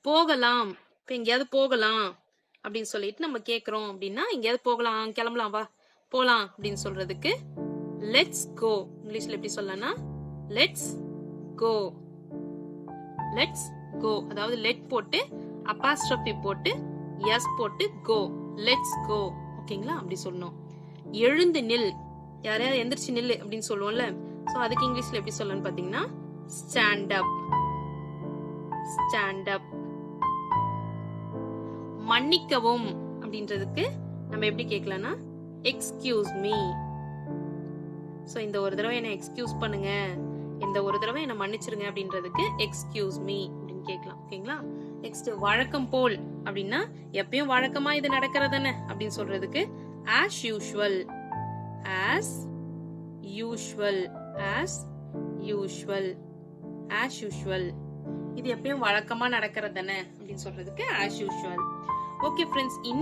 போகலாம். இப்ப எங்கேயாவது போகலாம் அப்படின்னு சொல்லிட்டு நம்ம கேக்குறோம் அப்படின்னா, எங்கேயாவது போகலாம், கிளம்பலாம் வா, போலாம் அப்படின்னு சொல்றதுக்கு லெட்ஸ் கோ. இங்கிலீஷ்ல எப்படி சொல்லலாம்னா லெட்ஸ் கோ. Let's go. அதாவது லெட் போட்டு அப்பாஸ்ட்ரோபி போட்டு எஸ் போட்டு கோ. Let's go. ஓகேங்களா? அப்படி சொல்லணும். எழுந்து நில். யாரையாவது எந்திரிச்சு நில்லு அப்படின்னு சொல்லுவோம்ல. சோ அதுக்கு இங்கிலீஷ்ல எப்படி சொல்லணும்னு பாத்தீங்கன்னா ஸ்டாண்ட் அப். Stand up. மன்னிக்கவும் அப்படின்றதுக்கு நம்ம எப்படி கேட்கலாம்னா எக்ஸ்கியூஸ் மீ. சோ இந்த ஒரு தடவை என்ன எக்ஸ்கியூஸ் பண்ணுங்க, இந்த ஒரு தடவை என்ன மன்னிச்சிருங்க அப்படின்றதுக்கு எக்ஸ்கியூஸ் மீ அப்படின்னு கேட்கலாம். ஓகேங்களா? நெக்ஸ்ட் வழக்கம் போல் அப்படின்னா எப்பயும் வழக்கமா இது நடக்கிறதானே அப்படின்னு சொல்றதுக்கு as usual. as usual. as usual. as usual. இது எப்பயும் வழக்கமா நடக்கிறது தானே அப்படின்னு சொல்றதுக்கு as usual. ஓகே ஃப்ரெண்ட்ஸ், இன்னைக்கு